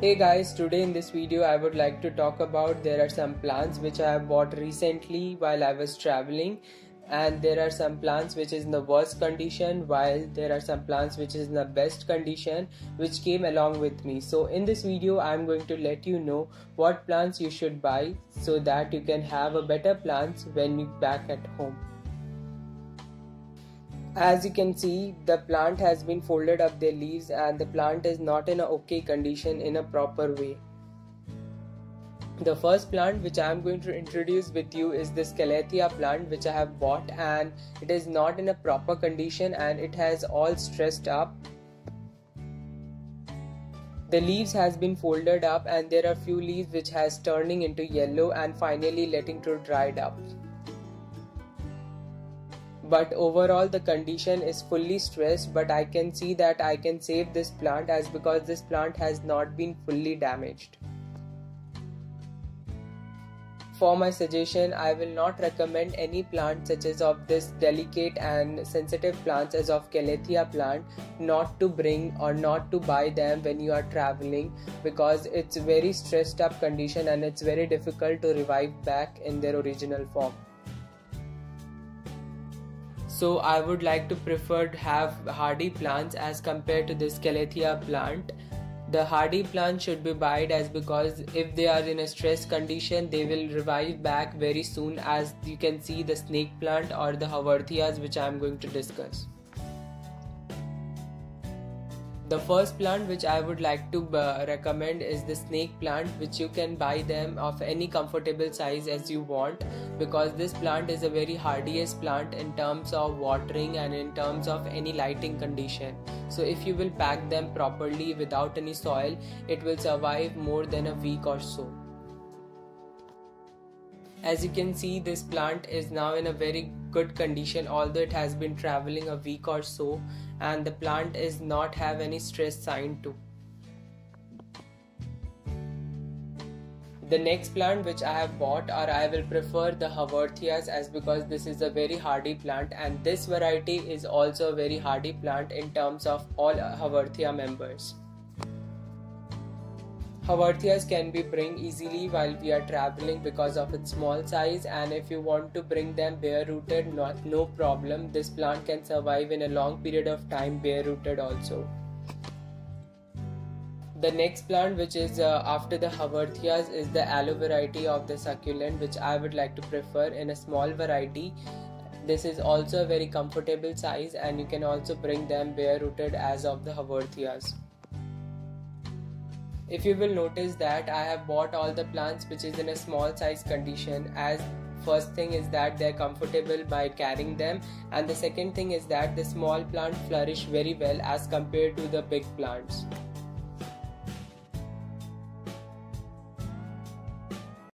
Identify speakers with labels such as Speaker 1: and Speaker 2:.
Speaker 1: Hey guys, today in this video I would like to talk about there are some plants which I have bought recently while I was traveling, and there are some plants which is in the worst condition while there are some plants which is in the best condition which came along with me. So in this video I am going to let you know what plants you should buy so that you can have a better plants when you back at home. As you can see, the plant has been folded up their leaves and the plant is not in a okay condition in a proper way. The first plant which I am going to introduce with you is this Calathea plant which I have bought, and it is not in a proper condition and it has all stressed up. The leaves has been folded up and there are few leaves which has turning into yellow and finally letting to dried up. But overall the condition is fully stressed, but I can see that I can save this plant as because this plant has not been fully damaged. For my suggestion, I will not recommend any plant such as of this delicate and sensitive plants as of Calathea plant not to bring or not to buy them when you are traveling, because it's very stressed up condition and it's very difficult to revive back in their original form. So I would like to prefer to have hardy plants as compared to this Calathea plant. The hardy plant should be bought as because if they are in a stress condition they will revive back very soon, as you can see the snake plant or the Haworthias which I am going to discuss. The first plant which I would like to recommend is the snake plant, which you can buy them of any comfortable size as you want, because this plant is a very hardiest plant in terms of watering and in terms of any lighting condition. So if you will pack them properly without any soil, it will survive more than a week or so. As you can see, this plant is now in a very good condition, although it has been traveling a week or so, and the plant is not have any stress sign too. The next plant which I have bought, or I will prefer the Haworthias, as because this is a very hardy plant and this variety is also a very hardy plant in terms of all Haworthia members. Haworthias can be bring easily while we are traveling because of its small size, and if you want to bring them bare rooted, no problem. This plant can survive in a long period of time bare rooted also. The next plant which is after the Haworthias is the aloe variety of the succulent, which I would like to prefer in a small variety. This is also a very comfortable size and you can also bring them bare rooted as of the Haworthias. If you will notice that I have bought all the plants which is in a small size condition, as first thing is that they are comfortable by carrying them, and the second thing is that the small plant flourish very well as compared to the big plants.